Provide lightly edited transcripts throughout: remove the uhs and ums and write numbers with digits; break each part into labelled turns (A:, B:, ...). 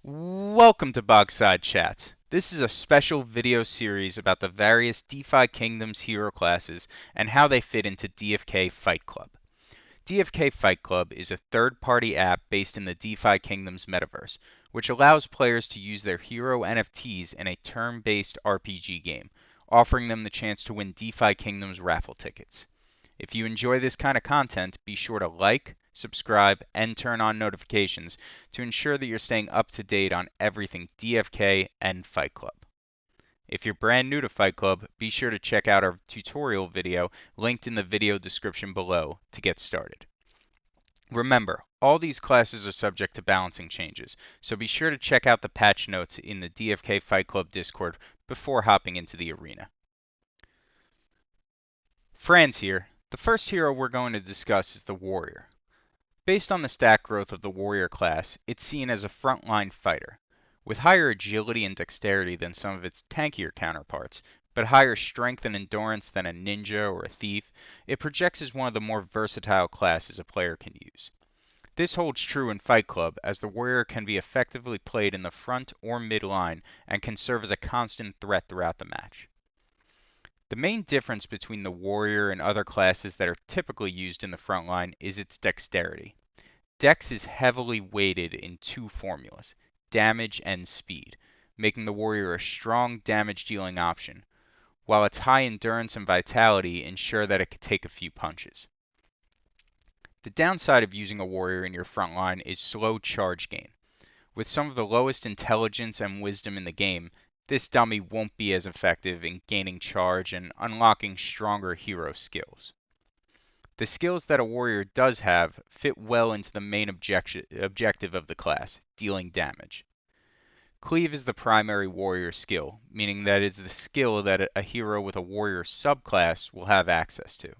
A: Welcome to Bogside Chats. This is a special video series about the various DeFi Kingdoms hero classes and how they fit into DFK Fight Klub. DFK Fight Klub is a third-party app based in the DeFi Kingdoms metaverse, which allows players to use their hero NFTs in a turn-based RPG game, offering them the chance to win DeFi Kingdoms raffle tickets. If you enjoy this kind of content, be sure to like, subscribe, and turn on notifications to ensure that you're staying up to date on everything DFK and Fight Klub. If you're brand new to Fight Klub, be sure to check out our tutorial video linked in the video description below to get started. Remember, all these classes are subject to balancing changes, so be sure to check out the patch notes in the DFK Fight Klub Discord before hopping into the arena. Franz here. The first hero we're going to discuss is the Warrior. Based on the stat growth of the Warrior class, it's seen as a frontline fighter. With higher agility and dexterity than some of its tankier counterparts, but higher strength and endurance than a ninja or a thief, it projects as one of the more versatile classes a player can use. This holds true in Fight Klub, as the Warrior can be effectively played in the front or mid line and can serve as a constant threat throughout the match. The main difference between the Warrior and other classes that are typically used in the front line is its dexterity. Dex is heavily weighted in two formulas, damage and speed, making the Warrior a strong damage-dealing option, while its high endurance and vitality ensure that it can take a few punches. The downside of using a Warrior in your front line is slow charge gain. With some of the lowest intelligence and wisdom in the game, this dummy won't be as effective in gaining charge and unlocking stronger hero skills. The skills that a Warrior does have fit well into the main objective of the class, dealing damage. Cleave is the primary Warrior skill, meaning that it's the skill that a hero with a Warrior subclass will have access to.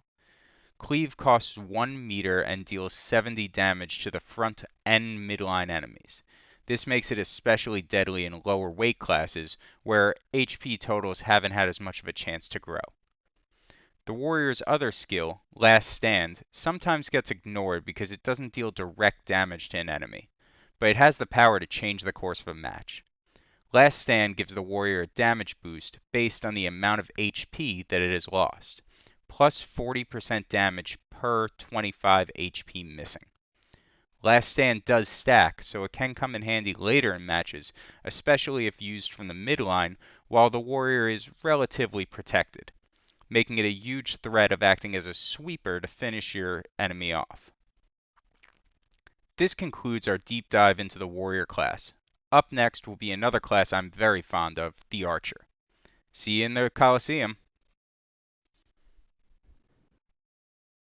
A: Cleave costs 1 meter and deals 70 damage to the front and midline enemies. This makes it especially deadly in lower weight classes, where HP totals haven't had as much of a chance to grow. The Warrior's other skill, Last Stand, sometimes gets ignored because it doesn't deal direct damage to an enemy, but it has the power to change the course of a match. Last Stand gives the Warrior a damage boost based on the amount of HP that it has lost, plus 40% damage per 25 HP missing. Last Stand does stack, so it can come in handy later in matches, especially if used from the midline while the Warrior is relatively protected, making it a huge threat of acting as a sweeper to finish your enemy off. This concludes our deep dive into the Warrior class. Up next will be another class I'm very fond of, the Archer. See you in the Coliseum.